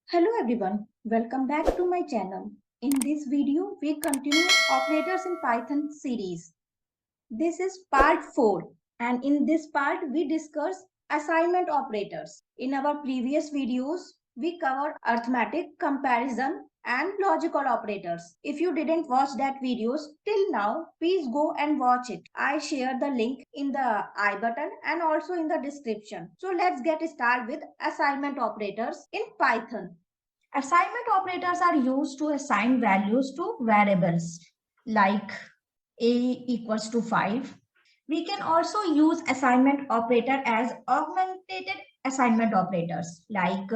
Hello everyone, welcome back to my channel. In this video, we continue operators in Python series. This is part 4 and in this part we discuss assignment operators. In our previous videos, we covered arithmetic, comparison and logical operators. If you didn't watch that videos till now, please go and watch it. I share the link in the I button and also in the description. So let's get started with assignment operators in Python. Assignment operators are used to assign values to variables like a equals to 5. We can also use assignment operator as augmented assignment operators like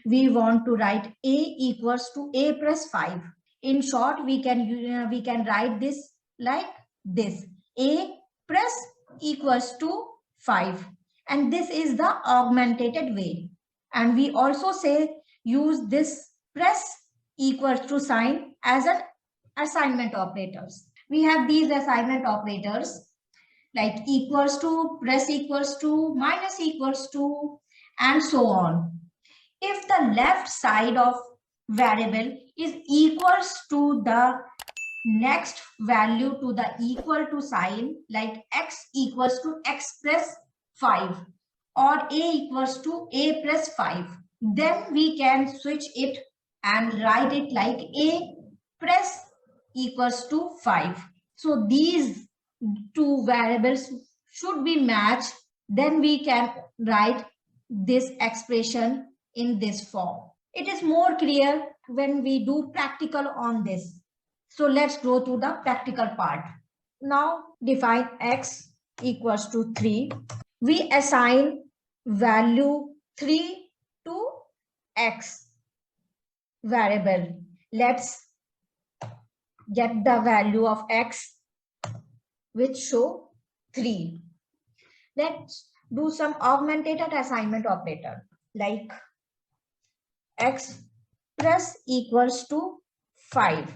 we want to write a equals to a plus 5. In short, we can write this like this: a plus equals to 5, and this is the augmented way. And we also say use this press equals to sign as an assignment operators. We have these assignment operators like equals to, press equals to, minus equals to, and so on. If the left side of variable is equals to the next value to the equal to sign, like x equals to x plus 5 or a equals to a plus 5, then we can switch it and write it like a plus equals to 5. So these two variables should be matched, then we can write this expression in this form. It is more clear when we do practical on this. So let's go to the practical part. Now define x equals to 3. We assign value 3 to x variable. Let's get the value of x which show 3. Let's do some augmented assignment operator like x plus equals to 5.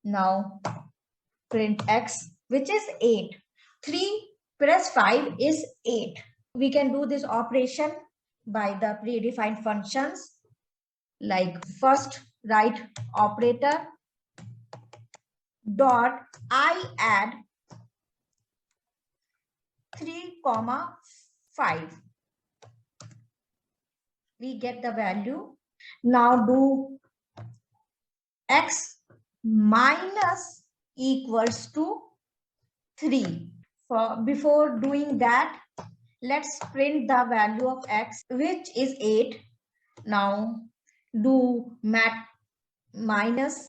Now print x which is 8. 3 plus 5 is 8. We can do this operation by the predefined functions like first write operator dot I add 3 comma 5. We get the value. Now do x minus equals to 3. Before doing that, let's print the value of x which is 8. Now do mat minus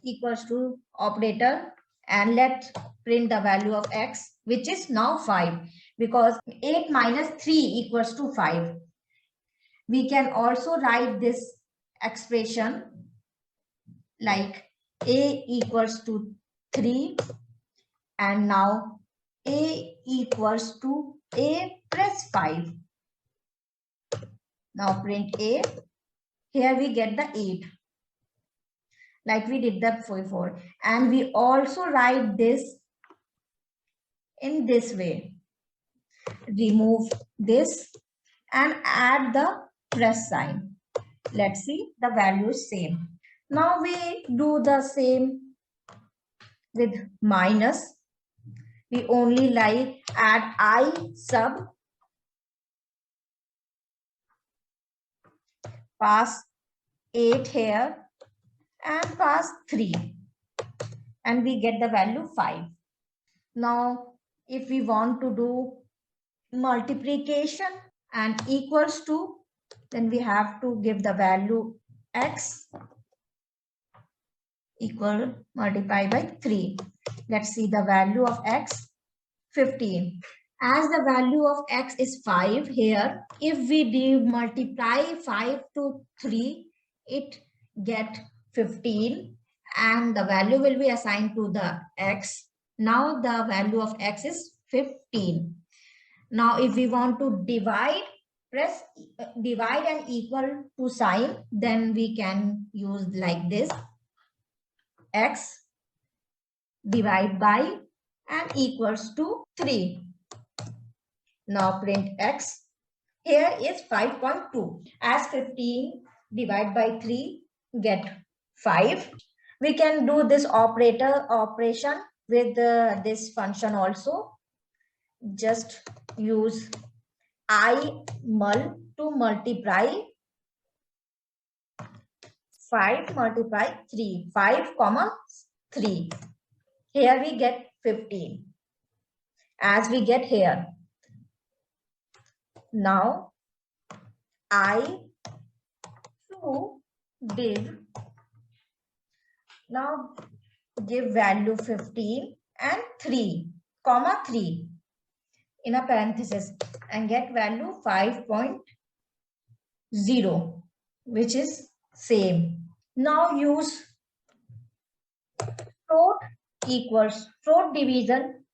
equals to operator and let's print the value of x which is now 5, because 8 minus 3 equals to 5. We can also write this expression like a equals to 3 and now a equals to a plus 5. Now print a. Here we get the 8 like we did that before, and we also write this in this way. Remove this and add the plus sign. Let's see, the value is same. Now we do the same with minus. We only like add I sub, pass 8 here and pass 3 and we get the value 5. Now if we want to do multiplication and equals to, then we have to give the value x equal multiply by 3. Let's see the value of x, 15. As the value of x is 5 here, if we do multiply 5 to 3, it get 15 and the value will be assigned to the x. Now the value of x is 15. Now if we want to divide, press divide and equal to sign, then we can use like this: x divide by and equals to 3. Now print x Here is 5.2. As 15 divided by 3 get 5. We can do this operation with this function also. Just use I mul to multiply 5 multiply 3. 5 comma 3. Here we get 15. As we get here. Now I to div. Now give value 15 and 3 comma 3 in a parenthesis and get value 5.0, which is same. Now use float division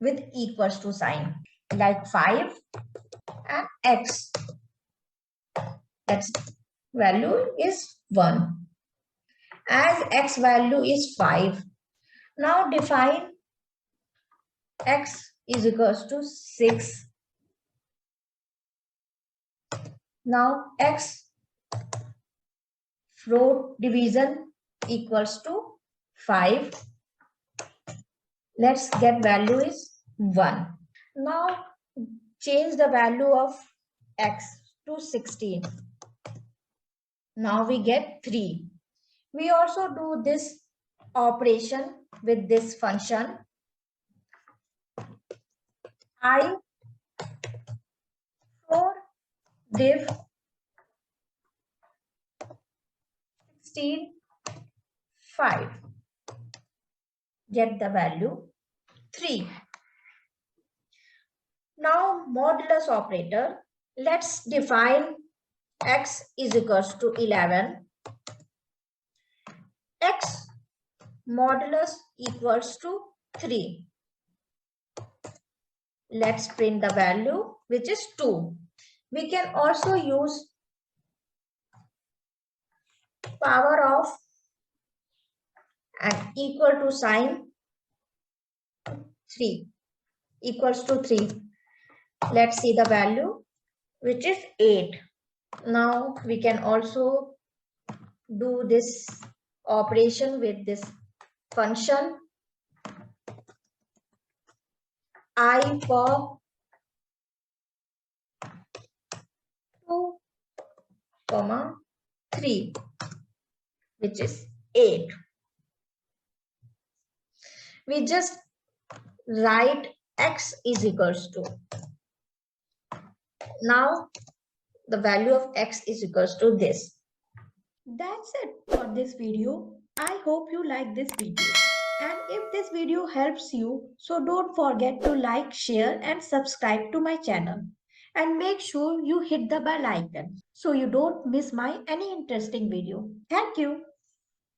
with equals to sign, like 5 and x. X value is 1. As x value is 5. Now define x is equals to 6. Now x float division equals to 5. Let's get value is 1. Now change the value of x to 16. Now we get 3. We also do this operation with this function. I for div 16 5. Get the value 3. Now modulus operator. Let's define x is equals to 11. X modulus equals to 3. Let's print the value, which is 2. We can also use power of and equal to sign 3 equals to 3. Let's see the value, which is 8. Now we can also do this operation with this function. I for 2 comma 3, which is 8. We just write x is equals to. Now the value of x is equals to this. That's it for this video. I hope you like this video. And if this video helps you, so don't forget to like, share and subscribe to my channel. And make sure you hit the bell icon so you don't miss my any interesting video. Thank you.